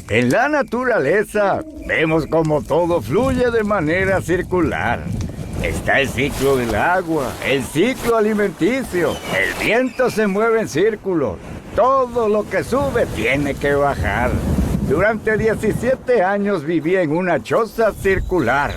En la naturaleza vemos como todo fluye de manera circular. Está el ciclo del agua, el ciclo alimenticio, el viento se mueve en círculos. Todo lo que sube tiene que bajar. Durante 17 años viví en una choza circular.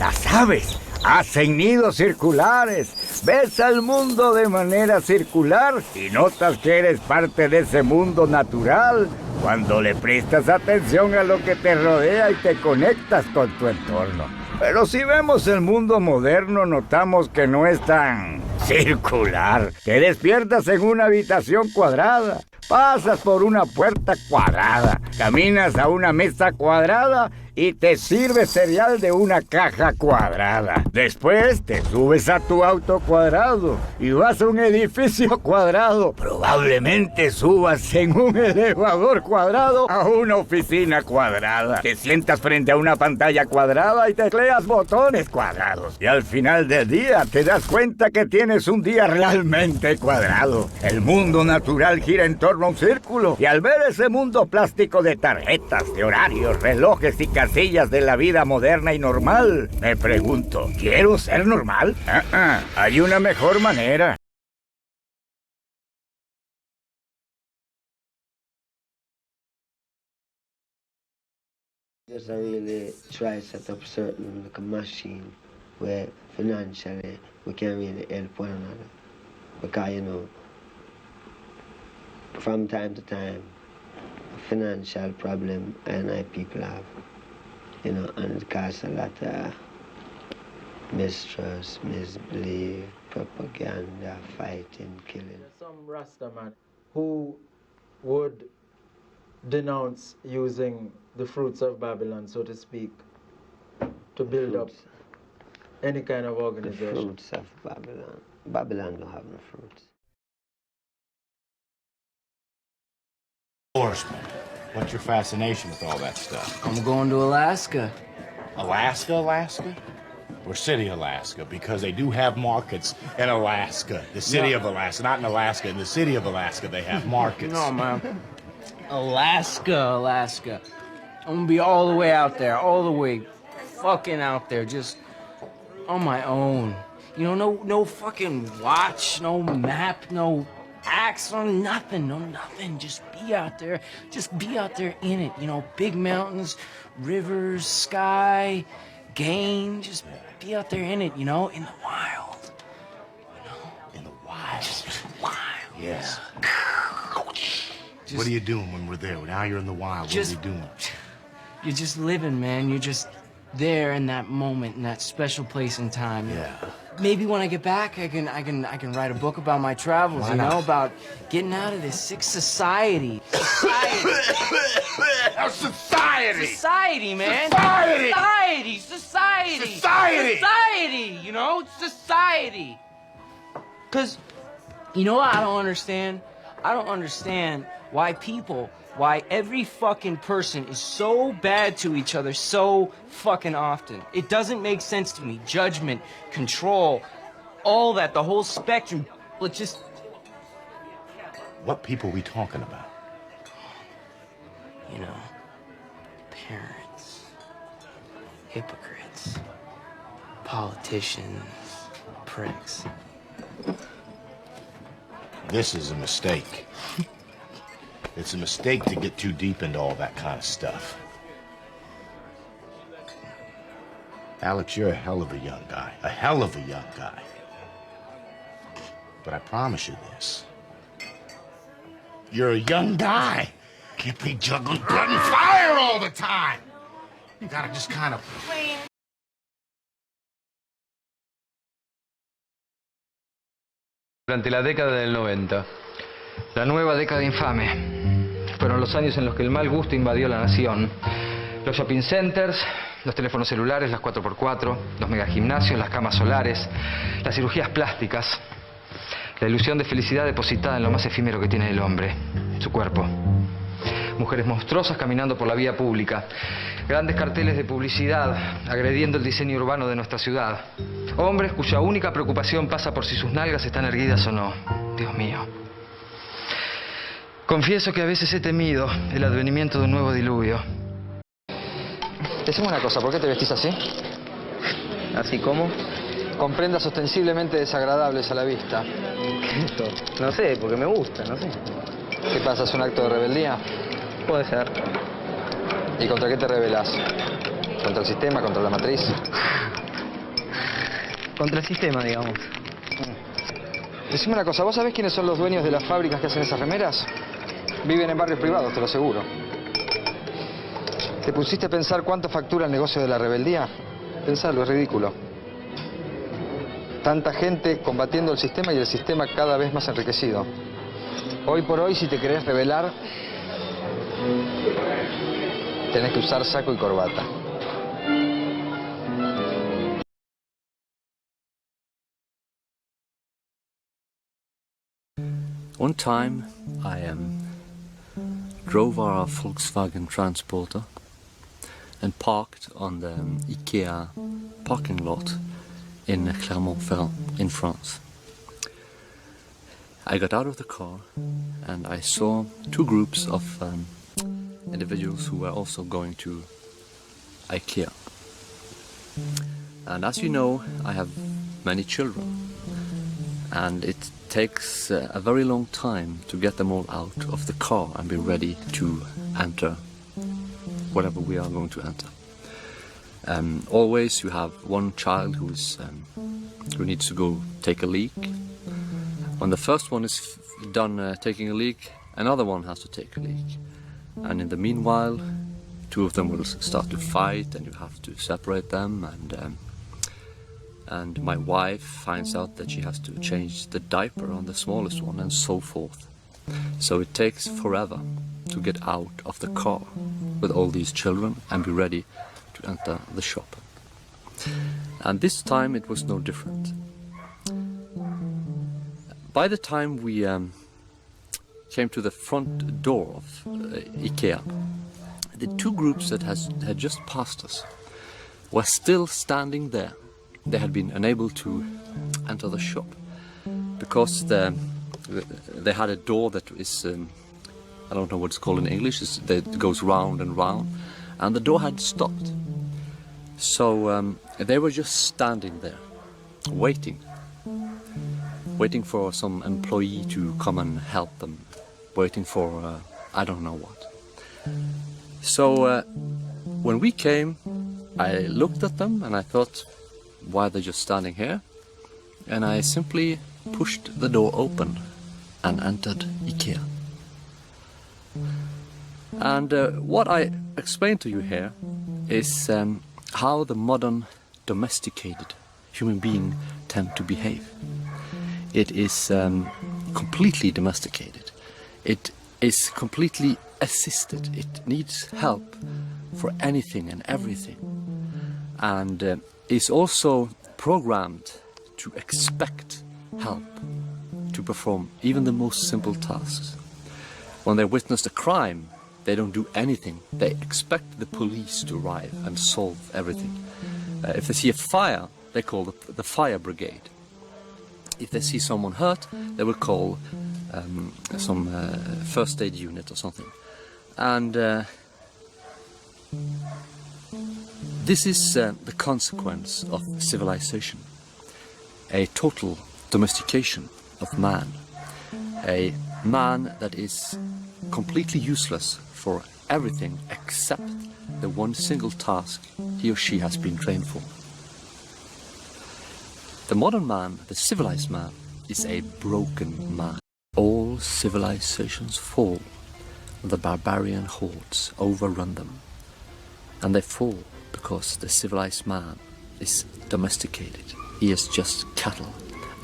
Las aves hacen nidos circulares. Ves al mundo de manera circular y notas que eres parte de ese mundo natural cuando le prestas atención a lo que te rodea y te conectas con tu entorno. Pero si vemos el mundo moderno, notamos que no es tan circular. Te despiertas en una habitación cuadrada, pasas por una puerta cuadrada, caminas a una mesa cuadrada y te sirves cereal de una caja cuadrada. Después te subes a tu auto cuadrado y vas a un edificio cuadrado. Probablemente subas en un elevador cuadrado a una oficina cuadrada. Te sientas frente a una pantalla cuadrada y tecleas botones cuadrados. Y al final del día te das cuenta que tienes un día realmente cuadrado. El mundo natural gira en torno a un círculo. Y al ver ese mundo plástico de tarjetas, de horarios, relojes y casillas de la vida moderna y normal, me pregunto, ¿quiero ser normal? Hay una mejor manera. Just really try to set up certain like a machine where financially we can really help one another. Because, you know, from time to time, financial problem and people have, you know, and it causes a lot of mistrust, misbelief, propaganda, fighting, killing. There's some Rastaman who would denounce using the fruits of Babylon, so to speak, to build up any kind of organization. The fruits of Babylon. Babylon don't have no fruits. Horseman, what's your fascination with all that stuff? I'm going to Alaska. Alaska? Or City, Alaska, because they do have markets in Alaska. The city of Alaska, not in Alaska. In the city of Alaska, they have markets. No, man. Alaska. I'm gonna be all the way out there, all the way fucking out there, just on my own. You know, no fucking watch, no map, no axe, no nothing. Just be out there in it. You know, big mountains, rivers, sky, game, just be out there in it, you know, in the wild. You know? In the wild. Just wild. Yes. Yeah. What are you doing when we're there? Now you're in the wild. What are you doing? You're just living, man. You're just there in that moment, in that special place and time. Yeah. Maybe when I get back, I can write a book about my travels. Why not? About getting out of this sick society. Society, man. Society. You know, society. 'Cause, you know what I don't understand? I don't understand why every fucking person is so bad to each other so fucking often. It doesn't make sense to me. Judgment, control, all that, the whole spectrum. But just... What people we talking about? You know, parents, hypocrites, politicians, pricks. This is a mistake. It's a mistake to get too deep into all that kind of stuff. Alex, you're a hell of a young guy. A hell of a young guy. But I promise you this. You're a young guy. Can't be juggling blood and fire all the time. You gotta just kind of... Durante la década del 90, la nueva década infame, fueron los años en los que el mal gusto invadió la nación. Los shopping centers, los teléfonos celulares, las 4x4, los megagimnasios, las camas solares, las cirugías plásticas, la ilusión de felicidad depositada en lo más efímero que tiene el hombre, su cuerpo. Mujeres monstruosas caminando por la vía pública, grandes carteles de publicidad agrediendo el diseño urbano de nuestra ciudad. Hombres cuya única preocupación pasa por si sus nalgas están erguidas o no. Dios mío. Confieso que a veces he temido el advenimiento de un nuevo diluvio. Decime una cosa, ¿por qué te vestís así? ¿Así como? Con prendas ostensiblemente desagradables a la vista. Esto, no sé, porque me gusta, no sé. ¿Qué pasa? ¿Es un acto de rebeldía? Puede ser. ¿Y contra qué te rebelas? ¿Contra el sistema? ¿Contra la matriz? Contra el sistema, digamos. Decime una cosa, ¿vos sabés quiénes son los dueños de las fábricas que hacen esas remeras? Viven en barrios privados, te lo aseguro. ¿Te pusiste a pensar cuánto factura el negocio de la rebeldía? Pensalo, es ridículo. Tanta gente combatiendo el sistema y el sistema cada vez más enriquecido. Hoy por hoy, si te querés rebelar, tenés que usar saco y corbata. One time I drove our Volkswagen Transporter and parked on the IKEA parking lot in Clermont-Ferrand in France. I got out of the car and I saw two groups of individuals who were also going to IKEA. And as you know, I have many children, and it takes a very long time to get them all out of the car and be ready to enter whatever we are going to enter. Always you have one child who needs to go take a leak. When the first one is done taking a leak, another one has to take a leak. And in the meanwhile, two of them will start to fight, and you have to separate them. And my wife finds out that she has to change the diaper on the smallest one, and so forth. So it takes forever to get out of the car with all these children and be ready to enter the shop. And this time it was no different. By the time we came to the front door of IKEA, the two groups that had just passed us were still standing there. They had been unable to enter the shop because they had a door that is, I don't know what it's called in English, that goes round and round, and the door had stopped. So they were just standing there, waiting for some employee to come and help them, waiting for I don't know what. So when we came, I looked at them and I thought, why are they just standing here? And I simply pushed the door open and entered IKEA. And what I explained to you here is how the modern domesticated human being tend to behave. It is completely domesticated. It is completely assisted. It needs help for anything and everything. And is also programmed to expect help to perform even the most simple tasks. When they witness a crime, they don't do anything. They expect the police to arrive and solve everything. If they see a fire, they call the fire brigade. If they see someone hurt, they will call some first aid unit or something. And this is the consequence of civilization. A total domestication of man. A man that is completely useless for everything except the one single task he or she has been trained for. The modern man, the civilized man, is a broken man. All civilizations fall. The barbarian hordes overrun them. And they fall because the civilized man is domesticated. He is just cattle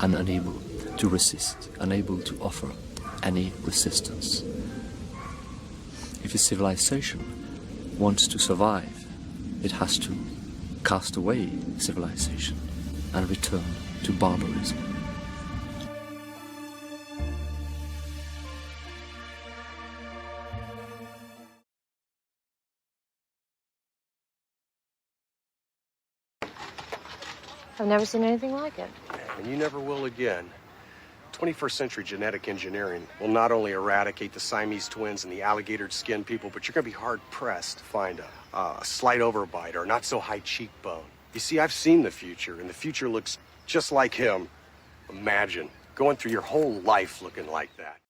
and unable to resist, unable to offer any resistance. If a civilization wants to survive, it has to cast away civilization and return to barbarism. I've never seen anything like it. And you never will again. 21st century genetic engineering will not only eradicate the Siamese twins and the alligator skin people, but you're going to be hard pressed to find a slight overbite or not so high cheekbone. You see, I've seen the future, and the future looks just like him. Imagine going through your whole life looking like that.